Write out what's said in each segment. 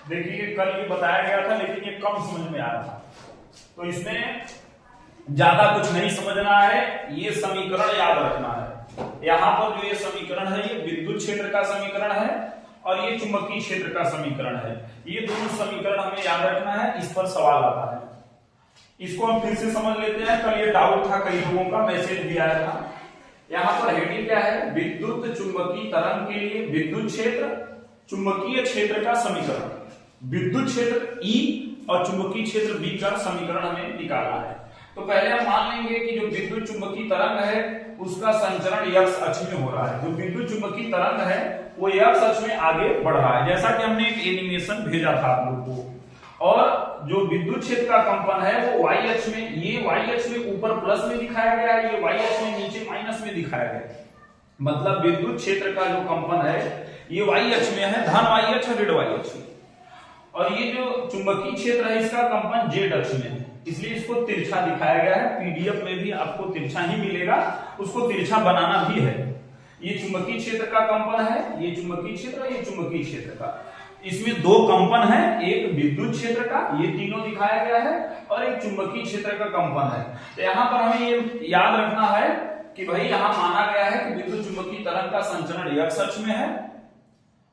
देखिए कल ये बताया गया था लेकिन ये कम समझ में आया था, तो इसमें ज्यादा कुछ नहीं समझना है, ये समीकरण याद रखना है। यहाँ पर जो ये समीकरण है ये विद्युत क्षेत्र का समीकरण है और ये चुंबकीय क्षेत्र का समीकरण है। ये दोनों समीकरण हमें याद रखना है, इस पर सवाल आता है। इसको हम फिर से समझ लेते हैं। कल ये डाउट था, कई लोगों का मैसेज भी आया था। यहाँ पर हेडिंग क्या है, विद्युत चुंबकीय तरंग के लिए विद्युत क्षेत्र चुंबकीय क्षेत्र का समीकरण। विद्युत क्षेत्र E और चुंबकीय क्षेत्र B का समीकरण हमें निकालना है। तो पहले हम मान लेंगे कि जो विद्युत चुंबकीय तरंग है उसका संचरण x अक्ष में हो रहा है। जो विद्युत चुंबकीय तरंग है वो x अक्ष में आगे बढ़ रहा है, जैसा कि हमने एक एनिमेशन भेजा था आप लोग को। और जो विद्युत क्षेत्र का कंपन है वो y अक्ष में, ये y अक्ष में ऊपर प्लस में दिखाया गया है, ये y अक्ष में नीचे माइनस में दिखाया गया है। मतलब विद्युत क्षेत्र का जो कंपन है ये y अक्ष में है, धन y अक्ष और ऋण y अक्ष में। और ये जो चुंबकीय क्षेत्र है इसका कंपन z अक्ष में है, इसलिए इसको तिरछा दिखाया गया है। पीडीएफ में भी आपको तिरछा ही मिलेगा, उसको तिरछा बनाना भी है। ये चुंबकीय क्षेत्र का कंपन है, ये चुंबकीय क्षेत्र, ये चुंबकीय क्षेत्र का। इसमें दो कंपन है, एक विद्युत क्षेत्र का, ये तीनों दिखाया गया है, और एक चुंबकीय क्षेत्र का कंपन है। तो यहाँ पर हमें ये याद रखना है कि भाई यहाँ माना गया है कि विद्युत चुंबकीय तरंग का संचरण x अक्ष में है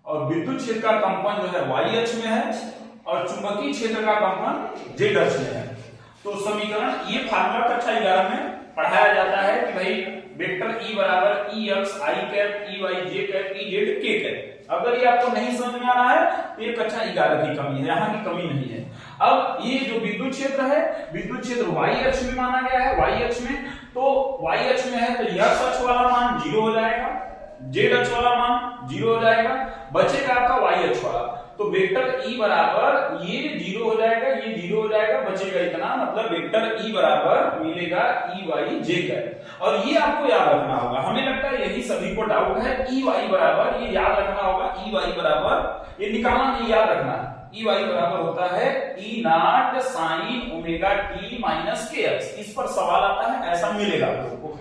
और विद्युत क्षेत्र का कंपन जो है y अक्ष में है और चुंबकीय क्षेत्र का कंपन z अक्ष में है। तो समीकरण, ये फार्मूला कक्षा 11 में पढ़ाया जाता है कि भाई वेक्टर E बराबर Ex I cap Ey J cap Ez K cap. अगर ये आपको नहीं समझ में आ रहा है तो ये कक्षा 11 की कमी है, यहाँ की कमी नहीं है। अब ये जो विद्युत क्षेत्र है, विद्युत क्षेत्र y अक्ष में माना गया है, y अक्ष में, तो y अक्ष में है तो x अक्ष वाला मान 0 हो जाएगा, z अक्ष वाला मान 0 हो जाएगा, बचेगा आपका y अक्ष वाला। तो वेक्टर E बराबर ये 0 हो जाएगा, ये 0 हो जाएगा, बचेगा इतना, मतलब वेक्टर E बराबर मिलेगा Ey J कैप। और ये आपको याद रखना होगा, हमें लगता है यही सभी को डाउट है। Ey बराबर, ये याद रखना होगा, Ey बराबर, ये निकालना नहीं, याद रखना है। Ey बराबर होता है E not sine omega t minus kx। इस पर सवाल आता है, ऐसा मिलेगा आप लोगों को।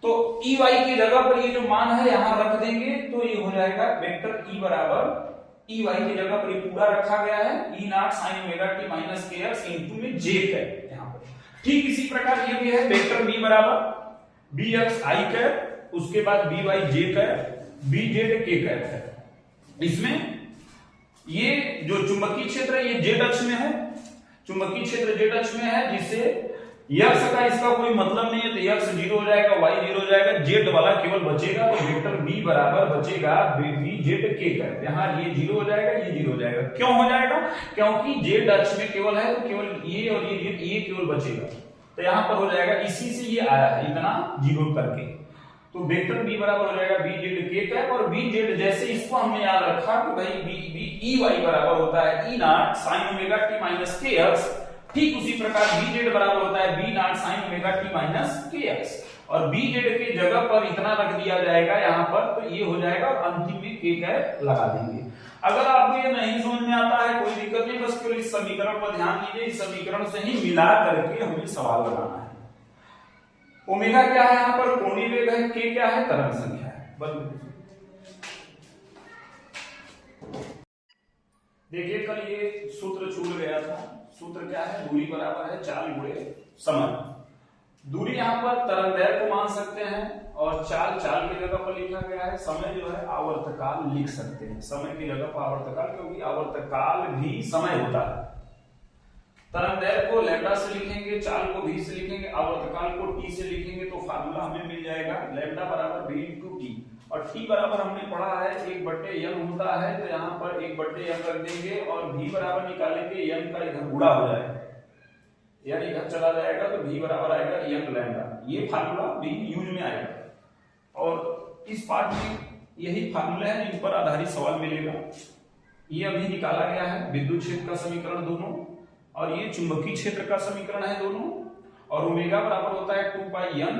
तो Ey की जगह पर ये जो मान है यहाँ रख देंगे तो ये हो जाएगा वेक्टर E बराबर, Ey की जगह पर ये पूरा रखा गया है, E not sine omega t minus kx into में j कैप यहाँ पर। ठीक इसी प्रकार ये भी है, वेक्टर B बराबर Bx I कैप, उसके बाद By J cap, Bz K cap है। इसमें ये जो चुंबकीय क्षेत्र है ये z अक्ष में है, चुंबकीय क्षेत्र z अक्ष में है, जिससे x का इसका कोई मतलब नहीं है, तो x 0 हो जाएगा, y 0 हो जाएगा, z वाला केवल बचेगा। तो वेक्टर B बराबर बचेगा Bz K कैप। यहाँ ये 0 हो जाएगा, ये 0 हो जाएगा। क्यों हो जाएगा? क्योंकि z अक्ष में केवल है, तो केवल ये और ये केवल बचेगा, तो यहाँ पर हो जाएगा, इसी से ये आया है इतना 0 करके। तो वेक्टर B बराबर हो जाएगा Bz K कैप, और Bz जैसे इसको हमने याद रखा कि भाई Ey बराबर होता है E not sine omega t minus kx, ठीक उसी प्रकार Bz बराबर होता है B not sine omega t minus kx। और Bz के जगह पर इतना रख दिया जाएगा यहाँ पर, तो ये हो जाएगा, और अंतिम में K कैप लगा देंगे। अगर आपको ये नहीं समझ में आता है कोई दिक्कत नहीं, बस केवल इस समीकरण पर ध्यान दीजिए, इस समीकरण से ही मिला करके हमें सवाल लगाना है। ओमेगा क्या है यहाँ पर, कोणीय वेग है, K क्या है, तरंग संख्या है। देखिए कल ये सूत्र छूट गया था। सूत्र क्या है, दूरी बराबर है 4 गुणे समय। दूरी यहाँ पर तरंगदैर्घ्य को मान सकते हैं, और चाल चाल की जगह पर लिखा गया है। समय जो है आवर्तकाल लिख सकते हैं, समय की जगह पर आवर्तकाल, क्योंकि आवर्तकाल भी समय होता है। तरंगदैर्घ्य को लैम्डा से लिखेंगे, चाल को v से लिखेंगे, आवर्तकाल को t से लिखेंगे, तो फार्मूला हमें मिल जाएगा लैम्डा बराबर v इंटू टी। और t बराबर हमने पढ़ा है 1/n होता है, तो यहाँ पर 1/n रख देंगे, और v बराबर निकालेंगे, n का इधर गुणा हो जाएगा, यानी इधर चला जाएगा, तो v बराबर आएगा n लैम्डा। ये फार्मूला भी यूज में आएगा, और इस पार्ट में यही फार्मूला है जिन पर आधारित सवाल मिलेगा। ये अभी निकाला गया है विद्युत क्षेत्र का समीकरण दोनों, और ये चुंबकीय क्षेत्र का समीकरण है दोनों। और ओमेगा बराबर होता है 2 पाई n,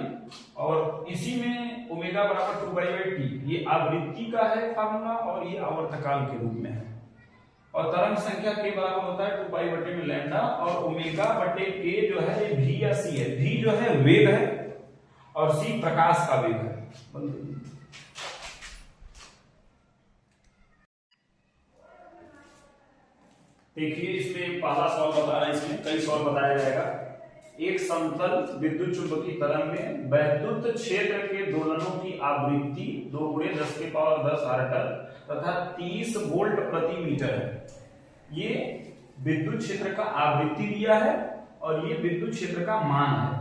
और इसी में ओमेगा बराबर 2 पाई बाई टी, ये आवृत्ति का है फार्मूला, और ये आवर्तकाल के रूप में है। और तरंग संख्या k बराबर होता है 2 पाई बटे में लैम्डा, और ओमेगा बटे k जो है ये v या c है। v जो है वेग है, और c प्रकाश का वेग है। देखिए इसमें पहला सवाल बता रहा है, इसमें कई सवाल बताया जाएगा। एक समतल विद्युत चुंबकीय तरंग में वैद्युत क्षेत्र के दोलनों की आवृत्ति 2 × 10⁻10 हर्ट्ज तथा 30 वोल्ट प्रति मीटर है। ये विद्युत क्षेत्र का आवृत्ति दिया है और ये विद्युत क्षेत्र का मान है।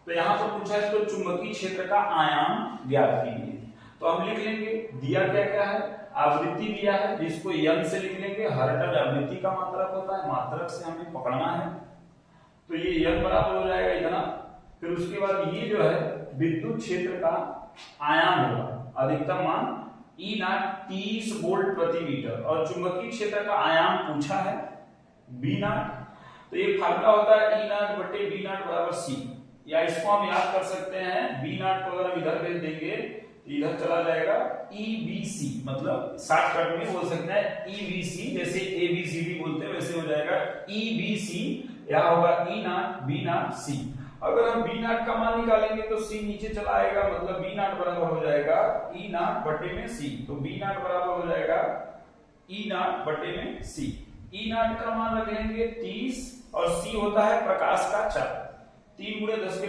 तो यहां पर पूछा है तो चुंबकीय क्षेत्र का आयाम ज्ञात कीजिए। तो हम लिख लेंगे दिया क्या क्या है, आवृत्ति दिया है जिसको यन से लिख लेंगे। हर्ट्ज आवृत्ति का मात्रक होता है, मात्रक से हमें पकड़ना है। तो ये यन बराबर हो जाएगा इतना। फिर उसके बाद ये जो है विद्युत क्षेत्र का आयाम होगा, अधिकतम मान E0 30 वोल्ट प्रति मीटर, और चुंबकीय क्षेत्र का आयाम पूछा है B0। तो एक फार्मूला होता है E0 बटे B0 बराबर C, या इसको हम याद कर सकते हैं B0 को अगर हम इधर भेज देंगे तो इधर चला जाएगा EBC, मतलब शॉर्टकट में बोल सकते हैं EBC, जैसे ABCD बोलते हैं वैसे हो जाएगा EBC, यह होगा E0 B0 C। अगर हम B0 का मान निकालेंगे तो C नीचे चला आएगा, मतलब B0 बराबर हो जाएगा E0 बटे में C। तो B0 बराबर हो जाएगा E0 बटे में C। E0 का मान रख लेंगे 30 और C होता है प्रकाश का चाप। 3 × 10⁸,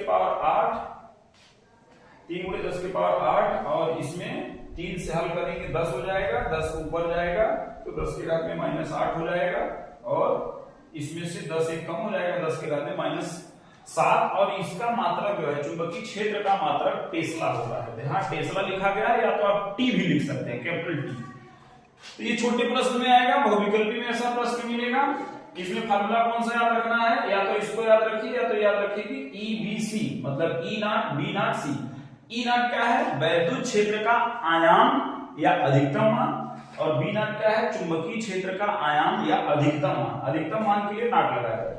3 × 10⁸, और इसमें 3 से हल करेंगे 10 हो जाएगा, 10 ऊपर जाएगा तो 10 के घात में -8 हो जाएगा, और इसमें से 10 एक कम हो जाएगा, 10 के घात में -7। और इसका मात्रक जो है चुंबकीय क्षेत्र का मात्रक टेस्ला होता है। यहाँ टेस्ला लिखा गया है, या तो आप टी भी लिख सकते हैं, कैपिटल टी। तो ये छोटे प्रश्न में आएगा, बहुविकल्पी में ऐसा प्रश्न मिलेगा। इसमें फार्मूला कौन सा याद रखना है, या तो इसको याद रखिए या तो याद रखिए कि EBC मतलब E0 B0 C। E0 क्या है, वैद्युत क्षेत्र का आयाम या अधिकतम मान, और B0 क्या है, चुंबकीय क्षेत्र का आयाम या अधिकतम मान। अधिकतम मान के लिए नाट लगाया जाता है।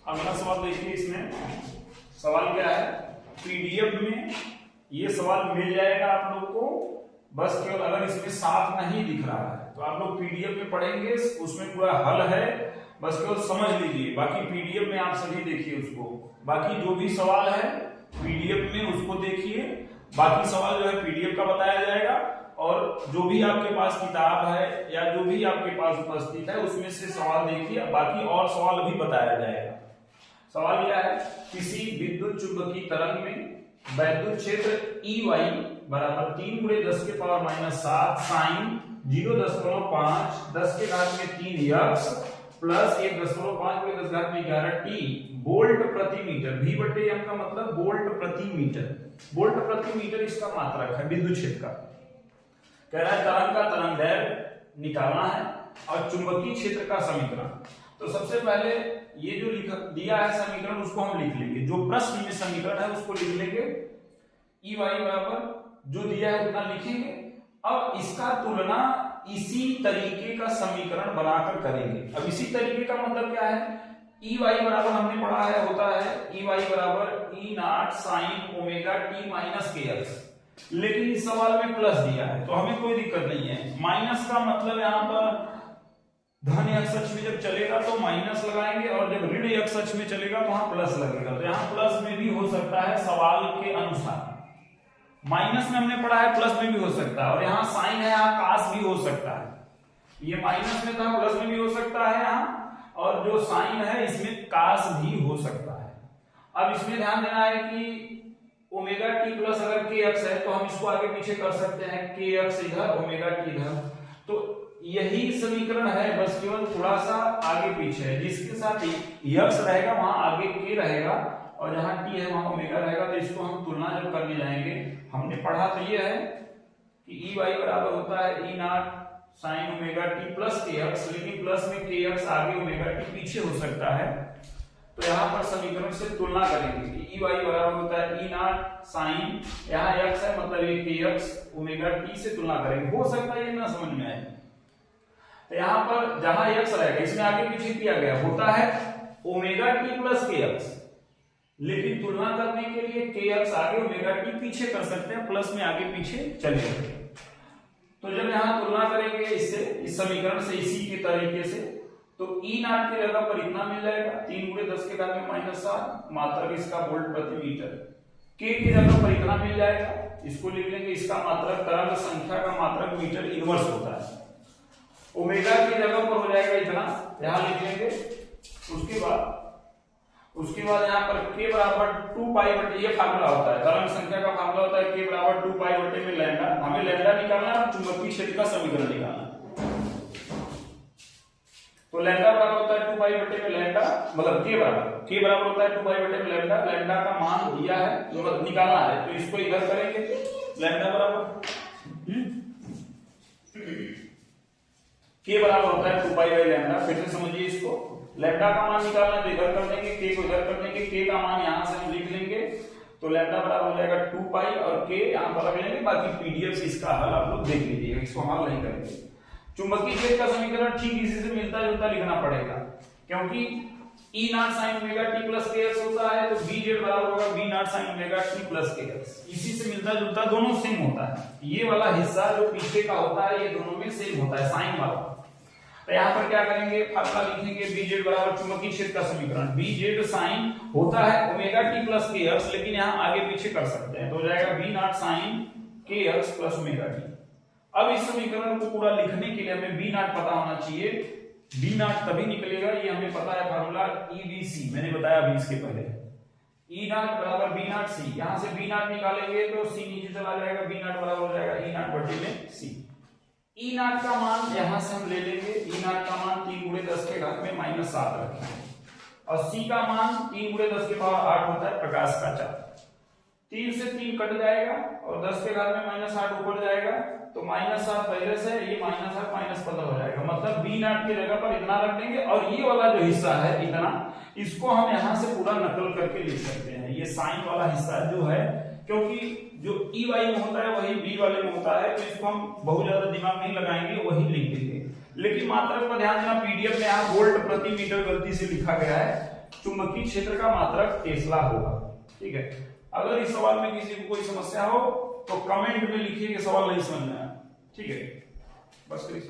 अगला सवाल देखिए, इसमें सवाल क्या है, पीडीएफ में ये सवाल मिल जाएगा आप लोग को, बस केवल अगर इसमें साफ नहीं दिख रहा है तो आप लोग पीडीएफ में पढ़ेंगे, उसमें पूरा हल है, बस केवल समझ लीजिए। बाकी पीडीएफ में आप सभी देखिए उसको, बाकी जो भी सवाल है पीडीएफ में उसको देखिए। बाकी सवाल जो है पीडीएफ का बताया जाएगा, और जो भी आपके पास किताब है या जो भी आपके पास उपस्थित है उसमें से सवाल देखिए, बाकी और सवाल भी बताया जाएगा। सवाल क्या है, किसी विद्युत चुंबकीय तरंग में वैद्युत क्षेत्र EY बराबर 3 × 10⁻⁷ sin 0.5 10 के घात में 3 यक्स प्लस 1.5 × 10 घात में 11 t वोल्ट प्रति मीटर। V बटे M का मतलब वोल्ट प्रति मीटर। वोल्ट प्रति मीटर इसका मात्रक है विद्युत क्षेत्र का। कह रहा है तरंग का तरंगदैर्घ्य निकालना है और चुंबकीय क्षेत्र का समीकरण। तो सबसे पहले ये जो दिया है समीकरण उसको हम लिख लेंगे, जो प्रश्न में समीकरण है उसको लिख लेंगे। EY बराबर जो दिया है उतना लिखेंगे। अब इसका तुलना इसी तरीके का समीकरण बनाकर करेंगे। अब इसी तरीके का मतलब क्या है, EY बराबर हमने पढ़ा है होता है EY बराबर E0 sin ωt - kx, लेकिन इस सवाल में प्लस दिया है तो हमें कोई दिक्कत नहीं है। माइनस का मतलब यहाँ पर धन एक्स अक्ष में जब चलेगा तो माइनस लगाएंगे, और जब ऋण एक्स अक्ष में चलेगा तो वहां प्लस लगेगा। तो यहाँ प्लस में भी हो सकता है सवाल के अनुसार। माइनस में हमने पढ़ा है प्लस में भी हो सकता है, और यहाँ साइन है यहाँ कास भी हो सकता है। ये माइनस में था, प्लस में भी हो सकता है यहाँ, और जो साइन है इसमें कास भी हो सकता है। अब इसमें ध्यान देना है कि ओमेगा टी प्लस अगर के एक्स है तो हम इसको आगे पीछे कर सकते हैं, के एक्स इधर ओमेगा टी इधर। तो यही समीकरण है, बस केवल थोड़ा सा आगे पीछे है। जिसके साथ यक्स रहेगा वहां आगे के रहेगा, और जहां टी है वहां ओमेगा रहेगा। तो इसको हम तुलना जब करने जाएंगे, हमने पढ़ा तो ये है कि EY बराबर होता है E0 sin ωt प्लस के एक्स, लेकिन प्लस में के एक्स आगे ओमेगा टी पीछे हो सकता है। तो यहाँ पर समीकरण से तुलना करेंगे कि EY बराबर होता है E0 sin, यहाँ x है मतलब ये kx ओमेगा t से तुलना करेंगे। हो सकता है ये ना समझ में आए, तो यहाँ पर जहां x रहेगा इसमें आगे पीछे किया गया होता है ओमेगा टी प्लस kx, लेकिन तुलना करने के लिए kx आगे ओमेगा टी पीछे कर सकते हैं, प्लस में आगे पीछे चले जाएंगे। तो जब यहाँ तुलना करेंगे इससे, इस समीकरण से इसी के तरीके से, तो ई नॉट की जगह पर इतना मिल जाएगा 3 गुणे 10 के घात में -7 मात्रक इसका वोल्ट प्रति मीटर। के की जगह पर इतना मिल जाएगा, इसको लिख लेंगे, इसका मात्रक तरंग संख्या का मात्रक मीटर इनवर्स होता है। ओमेगा की जगह पर हो जाएगा इतना, यहां लिख लेंगे। उसके बाद यहाँ पर k बराबर 2 पाई बटे, ये फार्मूला होता है तरंग संख्या का फार्मूला होता है k बराबर 2 पाई बटे में लैम्डा। हमें लैम्डा निकालना है, चुंबकीय क्षेत्र का समीकरण निकालना है। तो लैम्डा बराबर होता है 2 पाई बटे में लैम्डा, मतलब k बराबर होता है 2 पाई बटे में लैम्डा। लैम्डा का मान दिया है, मतलब निकालना है, तो इसको इधर करेंगे लैम्डा बराबर k बराबर होता है 2 पाई बाई लैम्डा। फिर से समझिए इसको, लैम्डा का मान निकालना है तो इधर कर देंगे, k को इधर कर देंगे, k का मान यहां से हम लिख लेंगे, तो लैम्डा बराबर हो जाएगा 2 पाई और k यहां पर रख लेंगे। बाकी पीडीएफ से इसका हल आप लोग देख लीजिएगा, इसको हल नहीं करेंगे। चुंबकीय क्षेत्र का समीकरण ठीक इसी से मिलता जुलता लिखना पड़ेगा, क्योंकि E not sin omega t plus kx होता है, तो Bz बराबर होगा B not sin omega t plus kx। इसी से मिलता जुलता दोनों सेम होता है। ये वाला हिस्सा जो पीछे का होता है ये दोनों में सेम होता है, साइन वाला। तो यहाँ पर क्या करेंगे, फार्मूला लिखेंगे Bz बराबर चुंबकीय क्षेत्र का समीकरण Bz sin होता है ओमेगा t प्लस kx, लेकिन यहाँ आगे पीछे कर सकते हैं, तो हो जाएगा B not sin kx plus omega t। अब इस समीकरण को पूरा लिखने के लिए हमें B नॉट पता होना चाहिए। B नॉट तभी निकलेगा, ये हमें पता है फार्मूला EBC, मैंने बताया अभी इसके पहले। E नॉट बराबर B नॉट C, यहाँ से B नॉट निकालेंगे तो C नीचे चला जाएगा, B नॉट बराबर हो जाएगा E नॉट बटे में C। E नॉट का मान यहां से हम ले लेंगे, E नॉट का मान 3 गुणे 10 के घात में -7 रखेंगे, और C का मान 3 गुणे 10 के पावर 8 होता है, प्रकाश का चार्ज। 3 से 3 कट जाएगा और 10 के घात में -8 ऊपर जाएगा, तो -7 पहले से, ये -8 -15 हो जाएगा। मतलब B नॉट की जगह पर इतना रख देंगे, और ये वाला जो हिस्सा है इतना, इसको हम यहां से पूरा नकल करके लिख सकते हैं। ये साइन वाला हिस्सा जो है, क्योंकि जो E वाई में होता है वही B वाले में होता है, तो इसको हम बहुत ज्यादा दिमाग नहीं लगाएंगे, वही लिख देंगे। लेकिन मात्रक पर ध्यान देना, पीडीएफ में यहाँ वोल्ट प्रति मीटर गलती से लिखा गया है, चुंबकीय क्षेत्र का मात्रक टेस्ला होगा। ठीक है, अगर इस सवाल में किसी को कोई समस्या हो तो कमेंट में लिखिए कि सवाल नहीं समझ में आया। ठीक है, बस करिए।